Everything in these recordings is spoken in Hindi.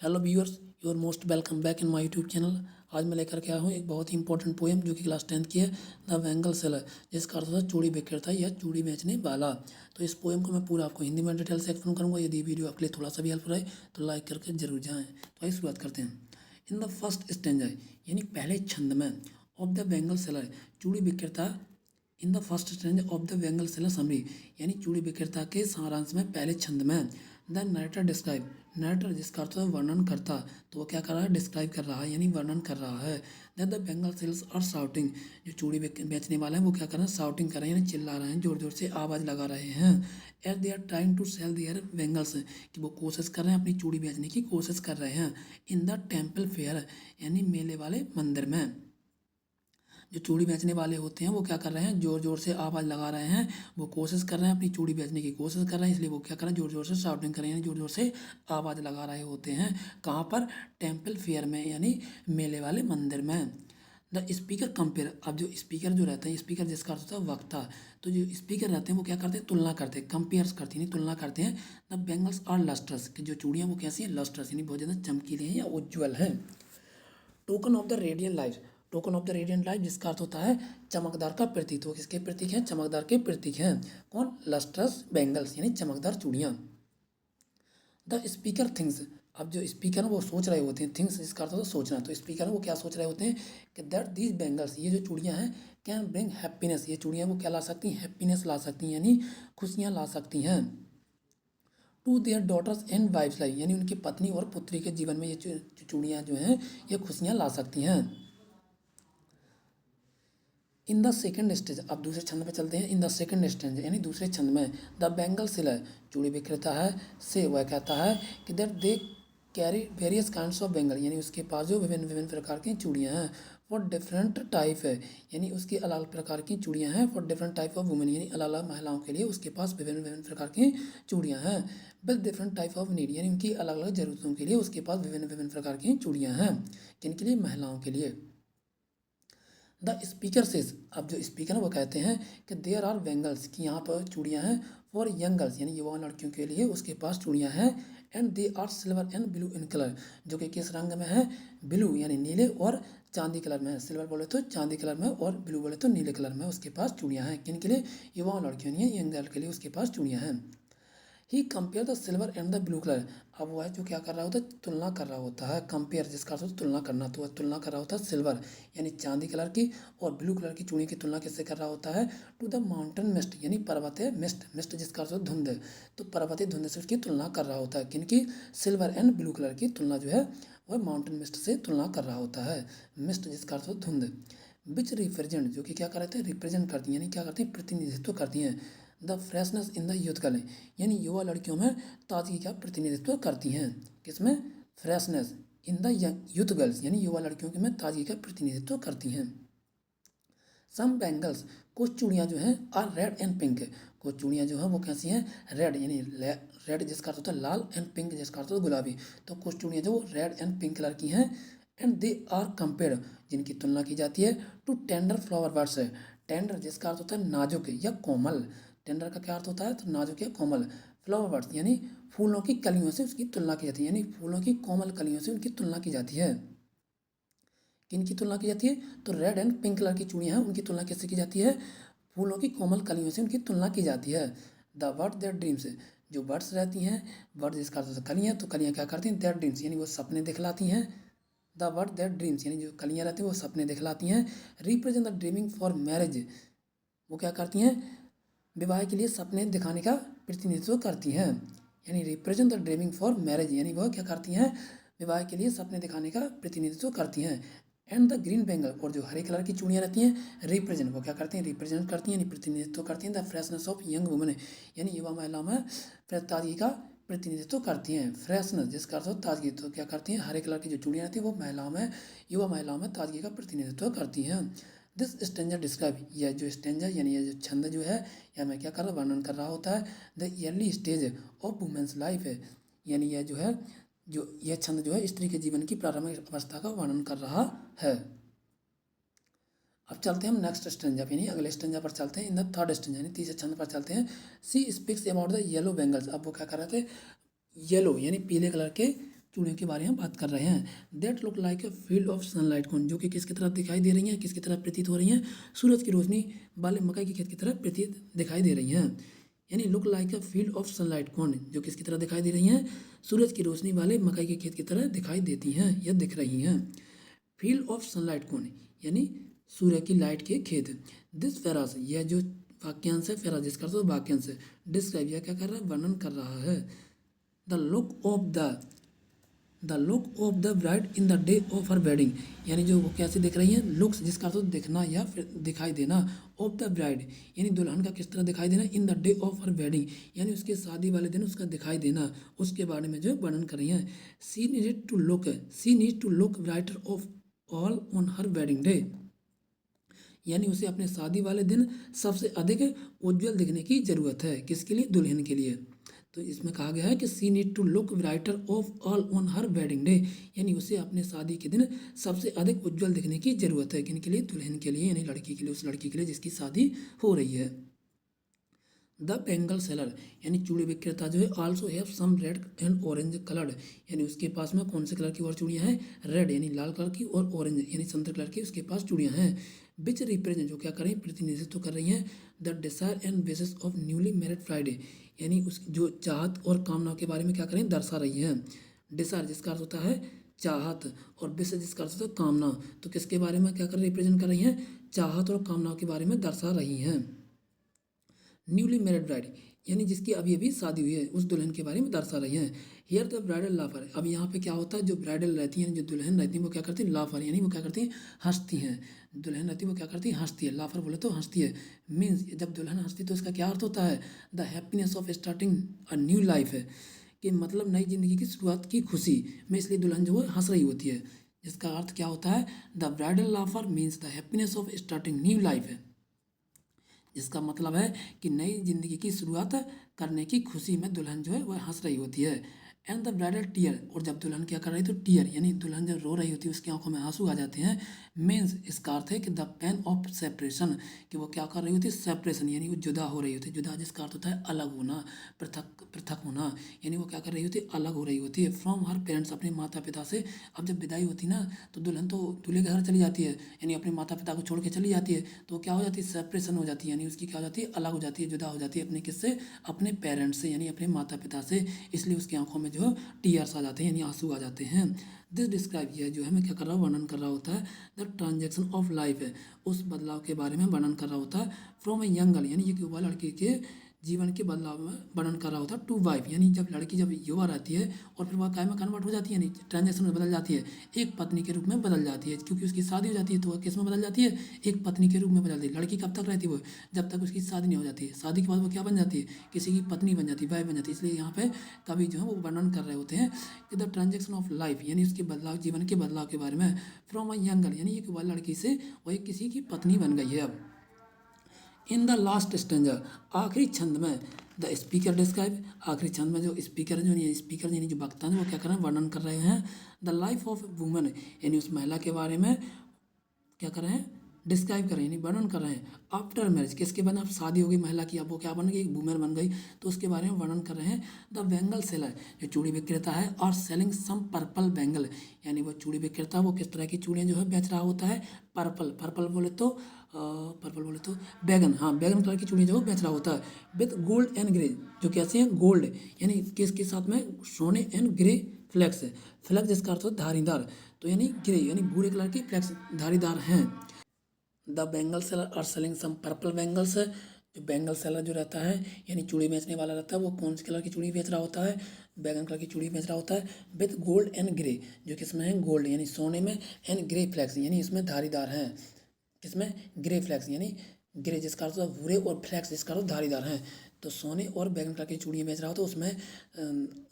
Hello viewers, you are most welcome back in my YouTube channel. आज मैं लेकर के आया हूँ एक बहुत ही इंपॉर्टेंट पोएम जो कि क्लास 10th की है, द बेंगल सेलर, जिसका अर्थ था चूड़ी विक्रेता या चूड़ी बेचने वाला। तो इस पोएम को मैं पूरा आपको हिंदी में डिटेल से एक्सप्लेन करूँगा। यदि वीडियो आपके लिए थोड़ा सा भी हेल्प रहे तो लाइक करके जरूर जाएँ। तो आइए शुरुआत करते हैं। इन द फर्स्ट स्टेंजा यानी पहले छंद में ऑफ द बेंगल सेलर चूड़ी विक्रेता, in the first Strange of the bangle seller summary यानी चूड़ी विक्रेता के सारांश में पहले छंद में द नरेटर डिस्क्राइब, नरेटर जिसका अर्थ है वर्णन करता, तो वो क्या कर रहा है, डिस्क्राइब कर रहा है यानी वर्णन कर रहा है। That the bangle sellers are shouting, जो चूड़ी बेचने वाले हैं वो क्या कर रहे हैं, शाउटिंग कर रहे हैं यानी चिल्ला रहे हैं, जोर जोर से आवाज़ लगा रहे हैं। At they are trying to sell their bangles, कि वो कोशिश कर रहे हैं अपनी चूड़ी बेचने की कोशिश कर रहे हैं। इन द टेम्पल फेयर यानी मेले वाले मंदिर में जो चूड़ी बेचने वाले होते हैं वो क्या कर रहे हैं, जोर जोर से आवाज़ लगा रहे हैं, वो कोशिश कर रहे हैं अपनी चूड़ी बेचने की कोशिश कर रहे हैं, इसलिए वो क्या कर रहे हैं, जोर जोर से शाउटिंग कर रहे हैं, जोर जोर से आवाज़ लगा रहे होते हैं। कहाँ पर, टेम्पल फेयर में यानी मेले वाले मंदिर में। द स्पीकर कंपेयर, अब जो स्पीकर जो रहता है, स्पीकर जिसका अर्थ होता है वक्ता, तो जो स्पीकर रहते हैं वो क्या करते हैं, तुलना करते हैं, कंपेयर्स करते हैं, तुलना करते हैं। द बेंगल्स आर लस्टर्स, कि जो चूड़ियाँ वो कैसी हैं, लस्टर्स यानी बहुत ज़्यादा चमकीली हैं या उज्ज्वल हैं। Token of the radiant light, token of the radiant light जिसका अर्थ होता है चमकदार का प्रतीक, तो किसके प्रतीक हैं, चमकदार के प्रतीक हैं। कौन, लस्ट्रस बेंगल्स यानी चमकदार चूड़ियाँ। द स्पीकर थिंग्स, अब जो स्पीकर है वो सोच रहे होते हैं, थिंग्स जिसका अर्थ होता है सोचना, तो स्पीकर है वो क्या सोच रहे होते हैं कि दैट दीज बेंगल्स, ये जो चूड़ियाँ हैं, कैन ब्रिंग हैप्पीनेस, ये चूड़ियाँ वो क्या ला सकती हैं, हैप्पीनेस ला सकती हैं यानी खुशियाँ ला सकती हैं। To their daughters and wife's life, यानी उनकी पत्नी और पुत्री के जीवन में ये चूड़ियाँ जो हैं ये खुशियाँ ला सकती हैं। इन द सेकेंड स्टेज, अब दूसरे छंद में चलते हैं। इन द सेकेंड स्टेज यानी दूसरे छंद में द बेंगल सेलर, चूड़ी विक्रेता है, से वह कहता है कि that they carry various kinds of Bengal, यानी उसके पास जो विभिन्न विभिन्न प्रकार की चूड़ियाँ हैं। फॉर डिफरेंट टाइप है, यानी उसकी अलग अलग प्रकार की चूड़ियाँ हैं। For different type of women, यानी अलग अलग महिलाओं के लिए उसके पास विभिन्न विभिन्न प्रकार की चूड़ियाँ हैं। With different type of need, यानी उनकी अलग अलग ज़रूरतों के लिए उसके पास विभिन्न विभिन्न प्रकार की चूड़ियाँ हैं। किनके लिए, महिलाओं के लिए। द स्पीकर सेज, अब जो स्पीकर है वो कहते हैं कि देयर आर बेंगल्स, कि यहाँ पर चूड़ियाँ हैं। फॉर यंग गर्ल्स, यानी युवा लड़कियों के लिए उसके पास चूड़ियाँ हैं। And they are silver and blue in colour, जो कि किस रंग में है, ब्लू यानी नीले और चांदी कलर में है। सिल्वर बोले तो चांदी कलर में और ब्लू बोले तो नीले कलर में उसके पास चूड़ियाँ हैं। किन के लिए, युवा लड़कियों ने, यंग गर्ल के लिए उसके पास चूड़ियाँ हैं। He compare the silver and the blue colour, अब वो है जो क्या कर रहा होता है, तुलना कर रहा होता है। कंपेयर जिसका अर्थ होता है तुलना करना, तो वह तुलना कर रहा होता है सिल्वर यानी चांदी कलर की और ब्लू कलर की चूड़ी की तुलना किससे कर रहा होता है, टू द माउंटेन मिस्ट, यानी पर्वतीय मिस्ट, मिस्ट जिसका अर्थ होता है धुंध, तो पर्वतीय धुंध से उसकी तुलना कर रहा होता है। किनकी, सिल्वर एंड ब्लू कलर की तुलना जो है वह माउंटेन मिस्ट से तुलना कर रहा होता है। मिस्ट जिसका अर्थ होता है धुंध। विच रिप्रेजेंट, जो कि क्या करते हैं, रिप्रेजेंट करती हैं, यानी क्या करती हैं, प्रतिनिधित्व करती हैं। The freshness in the youth girl, यानी युवा लड़कियों में ताजगी का प्रतिनिधित्व करती हैं। किसमें, freshness in the youth girls, यानी युवा लड़कियों के में ताजगी का प्रतिनिधित्व करती हैं। सम बैंगल्स, कुछ चूड़ियाँ जो हैं आर रेड एंड पिंक, कुछ चूड़ियाँ जो हैं वो कैसी हैं, रेड यानी रेड जिसका अर्थ होता है लाल, एंड पिंक जिसका अर्थ होता है गुलाबी, तो कुछ चूड़ियाँ जो रेड एंड पिंक कलर की हैं। एंड दे आर कंपेयर्ड, जिनकी तुलना की जाती है, टू टेंडर फ्लावर बर्ड्स है। टेंडर जिसका अर्थ होता है नाजुक या कोमल, टेंडर का क्या अर्थ होता है, तो नाजुक या कोमल। फ्लावर बर्ड्स यानी फूलों की कलियों से उसकी तुलना की जाती है, यानी फूलों की कोमल कलियों से उनकी तुलना की जाती है। किनकी तुलना की जाती है, तो रेड एंड पिंक कलर की चूड़ियाँ हैं उनकी तुलना कैसे की जाती है, फूलों की कोमल कलियों से उनकी तुलना की जाती है। द बर्ड देयर ड्रीम्स, जो बर्ड्स रहती हैं, बर्ड जिसका अर्थ होता है कलियाँ, तो कलियाँ क्या करती हैं, देयर ड्रीम्स यानी वो सपने दिखलाती हैं। द बर्ड देयर ड्रीम्स यानी जो कलियाँ रहती हैं वो सपने दिखलाती हैं। Represent the dreaming for marriage, वो क्या करती हैं, विवाह के लिए सपने दिखाने का प्रतिनिधित्व करती हैं। यानी represent the dreaming for marriage, यानी वह क्या करती हैं, विवाह के लिए सपने दिखाने का प्रतिनिधित्व करती हैं। एंड द ग्रीन बेंगल, और जो हरे कलर की चूड़ियाँ रहती हैं, रिप्रेजेंट, वो क्या करती हैं, रिप्रेजेंट करती हैं यानी प्रतिनिधित्व करती हैं the freshness of young women, यानी युवा महिलाओं में ताजगी का प्रतिनिधित्व करती हैं। फ्रेशनेस जिसका अर्थ होता है ताजगी, तो क्या करती हैं, हरे कलर की जो चूड़ियाँ रहती हैं वो महिलाओं में, युवा महिलाओं में ताजगी का प्रतिनिधित्व करती हैं। दिस स्टेंजा डिस्क्राइब, यह जो स्टेंजा यानी यह जो छंद जो है, यह मैं क्या कर रहा, वर्णन कर रहा होता है the early stage of women's life है, यानी यह जो है, जो यह छंद जो है स्त्री के जीवन की प्रारंभिक अवस्था का वर्णन कर रहा है। अब चलते हैं हम नेक्स्ट स्टेंजा पे, यानी अगले स्टेंजा पर चलते हैं। इन द थर्ड स्टेंजा यानी तीसरे छंद पर चलते हैं। She speaks about the yellow bangles, अब वो क्या कर रहे थे, येलो यानी पीले कलर के चूड़ियों के बारे में बात कर रहे हैं। That look like a field of sunlight corn, जो कि किसकी तरह दिखाई दे रही हैं, किसकी तरह प्रतीत हो रही हैं, सूरज की रोशनी वाले मकई के खेत की तरह प्रतीत दिखाई दे रही हैं। यानी look like a field of sunlight corn, जो किसकी तरह दिखाई दे रही हैं, सूरज की रोशनी वाले मकई के खेत की तरह दिखाई देती हैं या दिख रही हैं। फील्ड ऑफ सनलाइट कौन, यानी सूर्य की लाइट के खेत। दिस फेरास, यह जो वाक्यांश है, फेरास जिसका अर्थ वाक्यांश है, डिस्क्राइब यह क्या कर रहा है, वर्णन कर रहा है। The look of the bride in the day of her wedding, यानी जो वो कैसे दिख रही है, लुक्स जिसका अर्थ दिखना या फिर दिखाई देना, ऑफ द ब्राइड यानी दुल्हन का किस तरह दिखाई देना, in the day of her wedding यानी उसके शादी वाले दिन उसका दिखाई देना, उसके बारे में जो वर्णन कर रही हैं। She need to look brighter of all on her wedding day, यानी उसे अपने शादी वाले दिन सबसे अधिक उज्जवल दिखने की जरूरत है। किसके लिए, दुल्हन के लिए। तो इसमें कहा गया है कि she need to look brighter of all on her wedding day, यानी उसे अपने शादी के दिन सबसे अधिक उज्जवल दिखने की जरूरत है। किन के लिए, दुल्हन के लिए, यानी लड़की के लिए, उस लड़की के लिए जिसकी शादी हो रही है। द बेंगल सेलर, यानी चूड़ी विक्रेता जो है, also have some red and orange coloured, यानी उसके पास में कौन से कलर की और चूड़ियाँ हैं, रेड यानी लाल कलर की, और ऑरेंज यानी संतरे कलर की उसके पास चूड़ियाँ हैं। विच रिप्रेजेंट, जो क्या कर रही हैं, प्रतिनिधित्व कर रही हैं, the desire and wishes of newly married Friday, यानी उस जो चाहत और कामनाओं के बारे में क्या करें, दर्शा रही हैं। डिजायर जिसका अर्थ होता है चाहत, और विश जिसका अर्थ होता है कामना, तो किसके बारे में क्या कर रिप्रेजेंट कर रही हैं, चाहत और कामनाओं के बारे में दर्शा रही हैं। न्यूली मैरिड ब्राइड, यानी जिसकी अभी अभी शादी हुई है, उस दुल्हन के बारे में दर्शा रही हैं। हियर द ब्राइडल लाफर, अब यहाँ पे क्या होता है, जो ब्राइडल रहती हैं, जो दुल्हन रहती हैं, वो क्या करती हैं, लाफर, यानी वो क्या करती हैं, हंसती हैं। दुल्हन रहती है वो क्या करती है, हंसती है। लाफर बोले तो हंसती है। मीन्स जब दुल्हन हंसती है तो इसका क्या अर्थ होता है, the happiness of starting a new life है, कि मतलब नई जिंदगी की शुरुआत की खुशी में, इसलिए दुल्हन जो है हंस रही होती है। जिसका अर्थ क्या होता है, the bridal लाफर means the happiness of starting new life है, जिसका मतलब है कि नई जिंदगी की शुरुआत करने की खुशी में दुल्हन जो है वह हंस रही होती है। एंड द ब्राइडल टीयर, और जब दुल्हन क्या कर रही तो टीयर, यानी दुल्हन जब रो रही होती है उसकी आंखों में आंसू आ जाते हैं। मीन्स इसका अर्थ है कि द पेन ऑफ सेपरेशन, कि वो क्या कर रही होती है, सेपरेशन, यानी वो जुदा हो रही होती है। जुदा जिसका अर्थ होता है अलग होना, पृथक पृथक होना, यानी वो क्या कर रही होती है, अलग हो रही होती है। फ्रॉम हर पेरेंट्स, अपने माता पिता से। अब जब विदाई होती है ना, तो दुल्हन तो दूल्हे के घर चली जाती है, यानी अपने माता पिता को छोड़ के चली जाती है, तो क्या हो जाती है, सेपरेशन हो जाती है, यानी उसकी क्या हो जाती है, अलग हो जाती है, जुदा हो जाती है अपने किससे, अपने पेरेंट्स से, यानी अपने माता पिता से। इसलिए उसकी आंखों में जो टीयर्स आ जाते हैं, यानी आंसू आ जाते हैं। दिस डिस्क्राइब, यह जो है मैं क्या कर रहा हूँ, वर्णन कर रहा होता है, द ट्रांजेक्शन ऑफ लाइफ है, उस बदलाव के बारे में वर्णन कर रहा होता है। फ्रॉम ए यंग गर्ल, यानी ये युवा लड़की के जीवन के बदलाव में वर्णन कर रहा होता है, टू वाइफ, यानी जब लड़की जब युवा रहती है और फिर वह काय में कन्वर्ट हो जाती है, यानी ट्रांजेक्शन में बदल जाती है, एक पत्नी के रूप में बदल जाती है, क्योंकि उसकी शादी हो जाती है, तो वह किस में बदल जाती है, एक पत्नी के रूप में बदल जाती है। लड़की कब तक रहती है, वो जब तक उसकी शादी नहीं हो जाती है। शादी के बाद वो क्या बन जाती है, किसी की पत्नी बन जाती है, वाइफ बन जाती है। इसलिए यहाँ पे कवि जो है वो वर्णन कर रहे होते हैं कि द ट्रांजेक्शन ऑफ लाइफ, यानी उसके बदलाव, जीवन के बदलाव के बारे में। फ्रॉम अ यंग गर्ल, यानी एक लड़की से वही किसी की पत्नी बन गई है। अब इन द लास्ट स्टेंजर, आखिरी छंद में, द स्पीकर डिस्क्राइब, आखिरी छंद में जो स्पीकर जो नहीं स्पीकर यानी जो वक्ता है वो क्या कर रहे हैं, वर्णन कर रहे हैं, द लाइफ ऑफ वुमेन, यानी उस महिला के बारे में क्या कर रहे हैं, डिस्क्राइब कर रहे हैं, यानी वर्णन कर रहे हैं। आफ्टर मैरिज, किसके बाद अब शादी हो गई महिला की, अब वो क्या बन गई, एक वुमेन बन गई, तो उसके बारे में वर्णन कर रहे हैं। द बैंगल सेलर, जो चूड़ी विक्रेता है, और सेलिंग सम पर्पल बैंगल, यानी वो चूड़ी विक्रेता वो किस तरह की चूड़ियाँ जो है बेच रहा होता है, पर्पल, पर्पल बोले तो बैगन, हाँ बैगन कलर की चूड़ी जो बेच रहा होता है। विद गोल्ड एंड ग्रे, जो कैसे हैं, गोल्ड, यानी किसके साथ में, सोने एंड ग्रे फ्लैक्स, फ्लैक्स जिसका अर्थ होता है धारीदार, तो यानी ग्रे यानी भूरे कलर की फ्लैक्स धारीदार हैं। The bangle seller are selling some purple bangles, जो बैंगल सेलर जो रहता है यानी चूड़ी बेचने वाला रहता है, वो कौन सी कलर की चूड़ी बेच रहा होता है, बैगन कलर की चूड़ी बेच रहा होता है। विथ गोल्ड एंड ग्रे, जो किसमें है, गोल्ड यानी सोने में, एंड ग्रे फ्लैक्स यानी इसमें धारीदार हैं, किसमें, ग्रे फ्लैक्स, यानी ग्रे जिसका अर्थ होता है भूरे, और फ्लैक्स जिसका अर्थ धारीदार हैं। तो सोने और बैगन कलर की चूड़ियाँ बेच रहा हो तो उसमें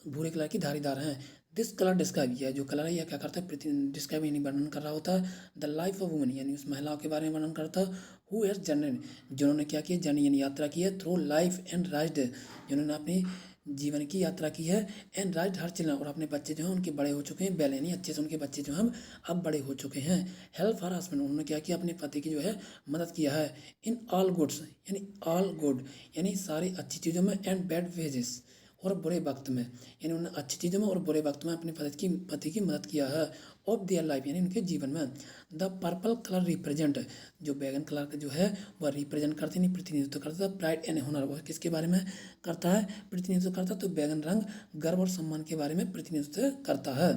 भूरे कलर की धारीदार हैं। दिस कलर डिस्क्राइब, यह जो कलर है यह क्या करता है, डिस्क्राइब यानी वर्णन कर रहा होता है। द लाइफ ऑफ वुमन, यानी उस महिलाओं के बारे में वर्णन करता है। हु हैज जर्नी, जिन्होंने क्या किया, जर्नी यानी यात्रा की है, थ्रू लाइफ एंड राइज्ड, जिन्होंने अपनी जीवन की यात्रा की है, एंड राइट हर चिल्ड्रन, और अपने बच्चे जो हैं उनके बड़े हो चुके हैं, वेल यानी अच्छे से उनके बच्चे जो हैं अब बड़े हो चुके हैं। हेल्प हर हस्बैंड, उन्होंने क्या किया, अपने पति की जो है मदद किया है। इन ऑल गुड्स, यानी ऑल गुड यानी सारी अच्छी चीज़ों में, एंड बैड वेजेस, और बुरे वक्त में, यानी उन्होंने अच्छी चीज़ों में और बुरे वक्त में अपने पति की मदद किया है। ऑफ देयर लाइफ, यानी उनके जीवन में। द पर्पल कलर रिप्रेजेंट, जो बैगन कलर का जो है वह रिप्रेजेंट करते नहीं, प्रतिनिधित्व करता है प्राइड एंड हुनर। वह किसके बारे में करता है? प्रतिनिधित्व करता है। तो बैगन रंग गर्व और सम्मान के बारे में प्रतिनिधित्व करता है।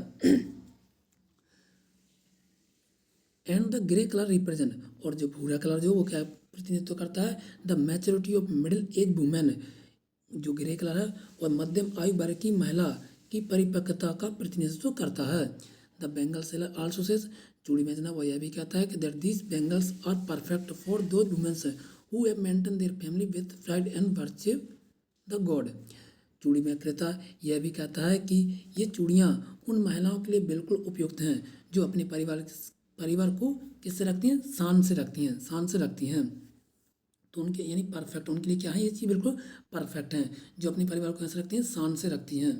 And the grey colour represent, और जो भूरा कलर जो वो क्या प्रतिनिधित्व करता है? The maturity of middle age women. जो ग्रे कलर है वह मध्यम आयु वर्ग की महिला की परिपक्वता का प्रतिनिधित्व करता है। The bangle seller also says, चूड़ी बेचना वह यह भी कहता है कि that these bangles are perfect for those women's who have maintain their family with pride and virtue the god. चूड़ी विक्रेता यह भी कहता है कि ये चूड़ियाँ उन महिलाओं के लिए बिल्कुल उपयुक्त हैं जो अपने परिवार को किससे रखती हैं? शान से रखती हैं, शान से रखती हैं। तो उनके यानी परफेक्ट, उनके लिए क्या है? ये चीज़ बिल्कुल परफेक्ट हैं, जो अपने परिवार को कैसे रखती हैं? शान से रखती हैं।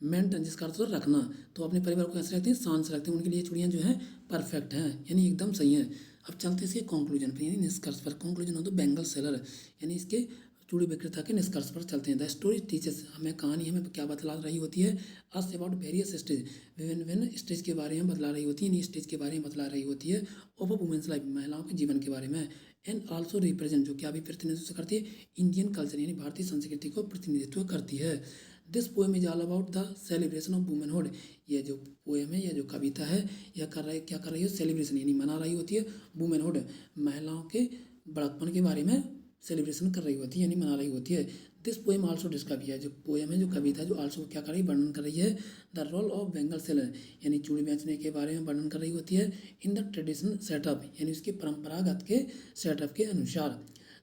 मेंटेन जिसका अर्थ होता है रखना, तो अपने परिवार को कैसे रखती हैं? शान से रखती हैं। उनके लिए चूड़ियाँ जो हैं परफेक्ट हैं, यानी एकदम सही हैं। अब चलते हैं इसके कंक्लूजन पर, यानी निष्कर्ष पर। कंक्लूजन हो तो बेंगल सेलर, यानी इसके चूड़ी विक्रेता के निष्कर्ष पर चलते हैं। द स्टोरी टीचर्स, हमें कहानी हमें क्या बतला रही होती है? अस अबाउट वेरियस स्टेज, विभिन्न विभिन्न स्टेज के बारे में बतला रही होती है, स्टेज के बारे में बतला रही होती है। ऑफ अ वुमेन्स लाइफ, महिलाओं के जीवन के बारे में। एंड आल्सो रिप्रेजेंट, जो क्या भी प्रतिनिधित्व करती है? इंडियन कल्चर, यानी भारतीय संस्कृति को प्रतिनिधित्व करती है। This poem is all about the celebration of womanhood. ये जो पोएम है, यह जो कविता है, यह क्या कर रही है? सेलिब्रेशन, यानी मना रही होती है वुमेनहुड, महिलाओं के बड़कपन के बारे में सेलिब्रेशन कर रही होती है, यानी मना रही होती है। दिस पोएम आल्सो डिस्क्राइब, है जो पोएम है, जो कविता है, जो आल्सो क्या कर रही है? वर्णन कर रही है the role of bangle seller, यानी चूड़ी बेचने के बारे में वर्णन कर रही होती है। इन द ट्रेडिशनल सेटअप, यानी उसके परंपरागत के सेटअप के अनुसार।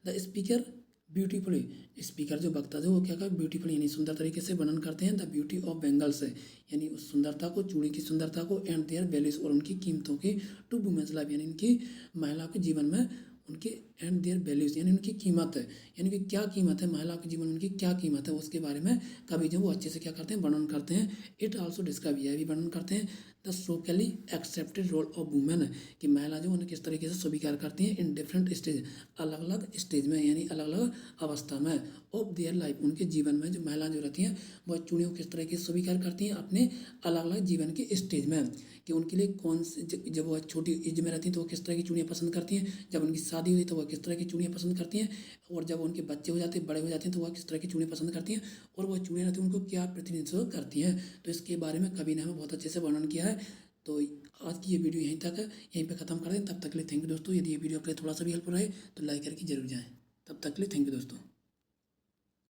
द स्पीकर ब्यूटीफुली, स्पीकर जो वक्ता जो वो क्या कर ब्यूटीफुली, यानी सुंदर तरीके से वर्णन करते हैं द ब्यूटी ऑफ बेंगल्स, यानी उस सुंदरता को, चूड़ी की सुंदरता को, एंड देयर वैल्यूज, और उनकी कीमतों की, टू वुमेन्स लाइफ, यानी इनकी महिलाओं के जीवन में उनके, एंड देयर वैल्यूज, यानी उनकी कीमत है, यानी कि क्या कीमत है महिलाओं के जीवन में, उनकी क्या कीमत है, उसके बारे में कवि जो वो अच्छे से क्या करते हैं? वर्णन करते हैं। इट आल्सो डिस्क्राइब, यह भी वर्णन करते हैं the socially accepted role of women, कि महिला जो उन्हें किस तरीके से स्वीकार करती हैं इन डिफरेंट स्टेज, अलग अलग स्टेज में, यानी अलग अलग अवस्था में। ऑफ देयर लाइफ, उनके जीवन में जो महिला जो रहती हैं वह चूड़ियों को किस तरीके से स्वीकार करती हैं अपने अलग अलग जीवन के स्टेज में, कि उनके लिए कौन से, जब वह छोटी एज में रहती हैं तो वो किस तरह की चूड़ियाँ पसंद करती हैं, जब उनकी शादी हुई तो वह किस तरह की चूड़ियाँ पसंद करती हैं, और जब उनके बच्चे हो जाते हैं, बड़े हो जाते हैं, तो वह किस तरह की चूड़ियाँ पसंद करती हैं, और वह चूड़ियाँ रहती हैं उनको क्या प्रतिनिधित्व करती हैं। तो इसके बारे में कवि ने हमें बहुत अच्छे से वर्णन किया है। तो आज की ये वीडियो यहीं तक है, यहीं पे ख़त्म कर दें। तब तक के लिए थैंक यू दोस्तों। यदि ये वीडियो आपके लिए थोड़ा सा भी हेल्पफुल रहे तो लाइक करके जरूर जाएँ। तब तक के लिए थैंक यू दोस्तों।